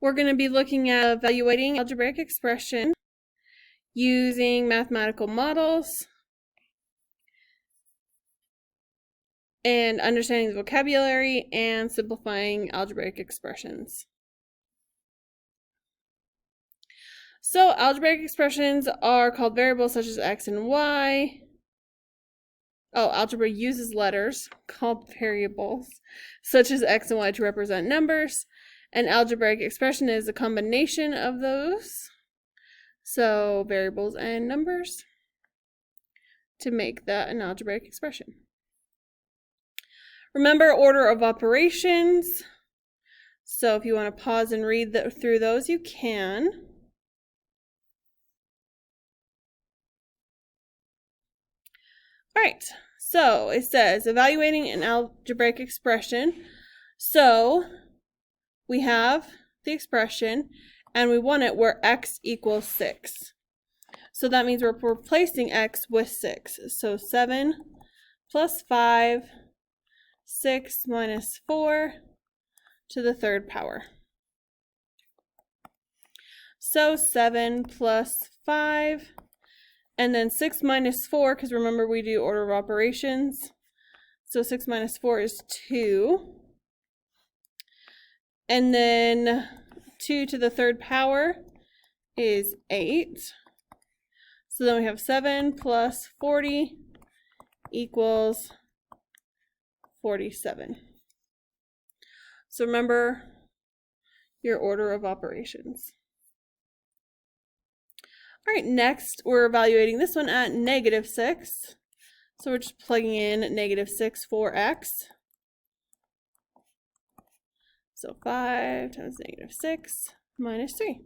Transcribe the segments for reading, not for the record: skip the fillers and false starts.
we're going to be looking at evaluating algebraic expression using mathematical models and understanding the vocabulary and simplifying algebraic expressions. So algebraic expressions are called variables such as x and y. Oh, algebra uses letters called variables such as x and y to represent numbers. An algebraic expression is a combination of those, so variables and numbers, to make that an algebraic expression. Remember order of operations. So if you want to pause and read through those, you can. All right, so it says evaluating an algebraic expression. So we have the expression and we want it where x equals 6. So that means we're replacing x with 6. So 7 plus 5, 6 minus 4 to the third power. So 7 plus 5, and then 6 minus 4, because remember we do order of operations. So 6 minus 4 is 2. And then 2 to the third power is 8. So then we have 7 plus 40 equals 47. So remember your order of operations. All right, next we're evaluating this one at -6. So we're just plugging in -6 for x. So 5 times -6 minus 3.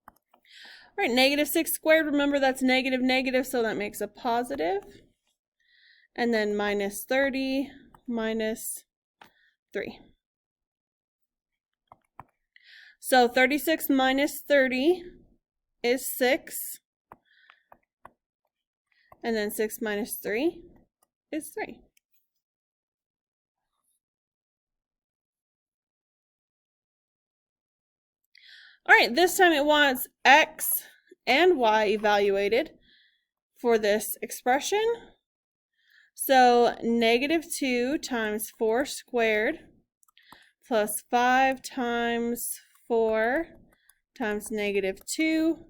All right, -6 squared, remember that's negative, so that makes a positive. And then minus 30 minus 3. So 36 minus 30 is 6. And then 6 minus 3 is 3. All right, this time it wants x and y evaluated for this expression. So -2 times 4 squared plus 5 times 4 times -2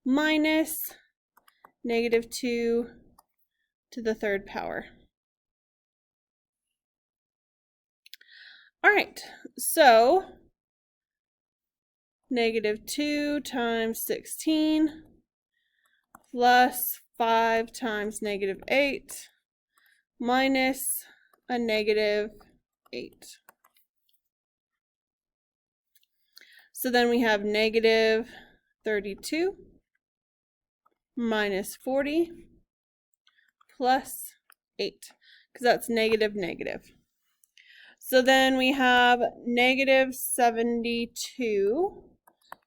minus -2 to the third power. All right, so -2 times 16 plus 5 times -8 minus a -8. So then we have -32 minus 40 plus 8, because that's negative. So then we have -72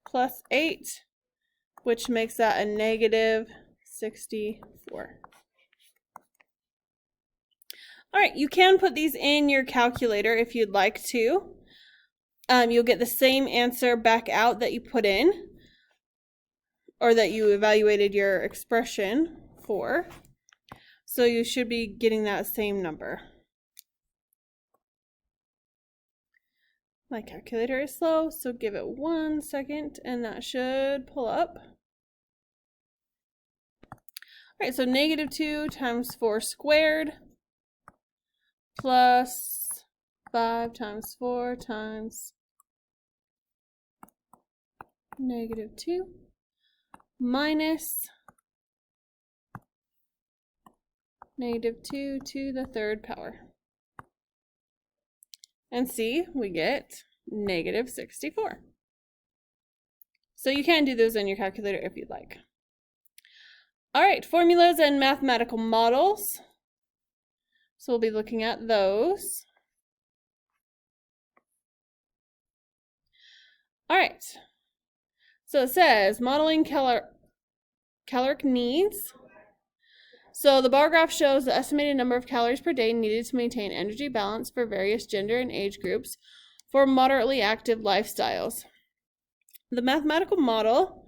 plus 8, which makes that a -64. All right, you can put these in your calculator if you'd like to. You'll get the same answer back out that you put in, or that you evaluated your expression for. So you should be getting that same number. My calculator is slow, so give it 1 second and that should pull up. All right, so -2 times 4 squared plus 5 times 4 times -2 minus -2 to the third power. And see, we get -64. So you can do those on your calculator if you'd like. All right, formulas and mathematical models. So we'll be looking at those. All right, so it says modeling caloric needs. So the bar graph shows the estimated number of calories per day needed to maintain energy balance for various gender and age groups for moderately active lifestyles. the mathematical model,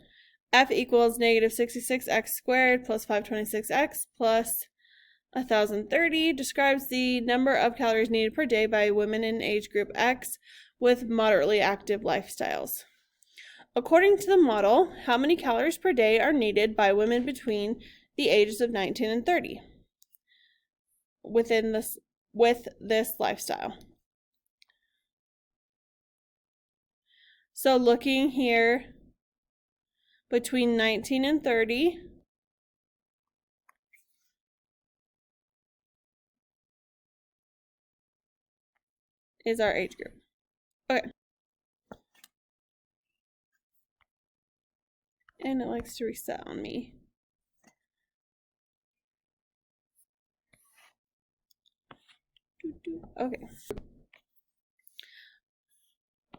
f equals negative 66x squared plus 526x plus 1030, describes the number of calories needed per day by women in age group X with moderately active lifestyles. According to the model, how many calories per day are needed by women between the ages of 19 and 30 with this lifestyle? So looking here, between 19 and 30, is our age group. Okay. And it likes to reset on me. Okay.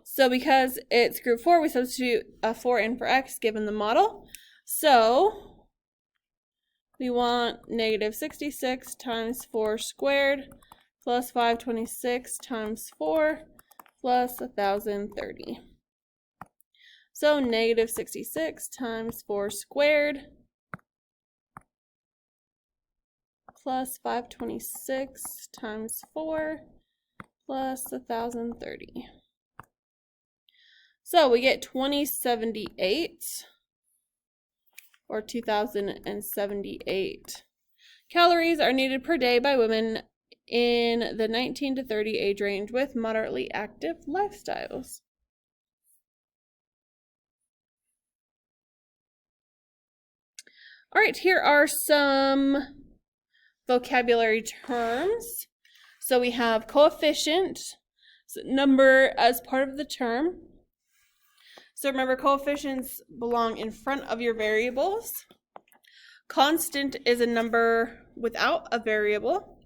So because it's group 4, we substitute a 4 in for x given the model. So we want negative 66 times 4 squared plus 526 times 4 plus 1030. So negative 66 times 4 squared plus 526 times 4 plus 1030. So we get 2078 or 2078 calories are needed per day by women in the 19 to 30 age range with moderately active lifestyles. All right, here are some vocabulary terms. So we have coefficient, so number as part of the term. So remember, coefficients belong in front of your variables. Constant is a number without a variable.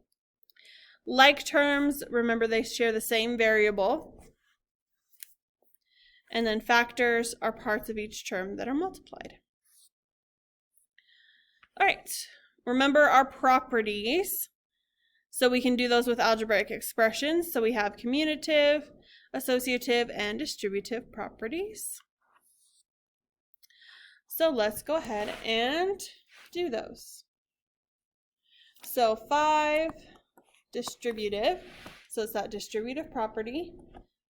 Like terms, remember they share the same variable. And then factors are parts of each term that are multiplied. All right, remember our properties. So we can do those with algebraic expressions. So we have commutative, associative, and distributive properties. So let's go ahead and do those. So 5, distributive. So it's that distributive property.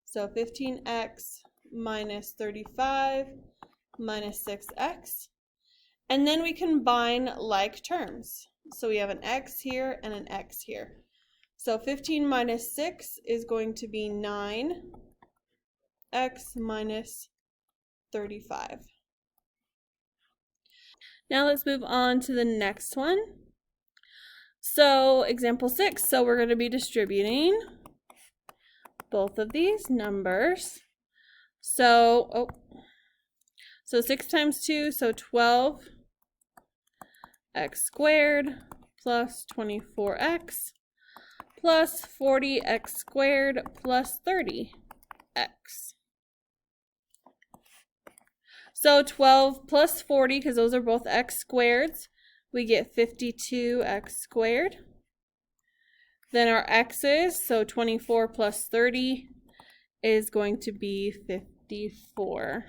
So 15x minus 35 minus 6x. And then we combine like terms. So we have an x here and an x here. So 15 minus 6 is going to be 9x minus 35. Now let's move on to the next one. So example 6, so we're going to be distributing both of these numbers. So 6 times 2, so 12x squared plus 24x plus 40x squared plus 30x. So 12 plus 40, because those are both x squareds, we get 52x squared. Then our x's, so 24 plus 30 is going to be 54x.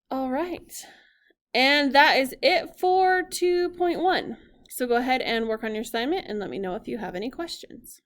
All right, and that is it for 2.1. So go ahead and work on your assignment and let me know if you have any questions.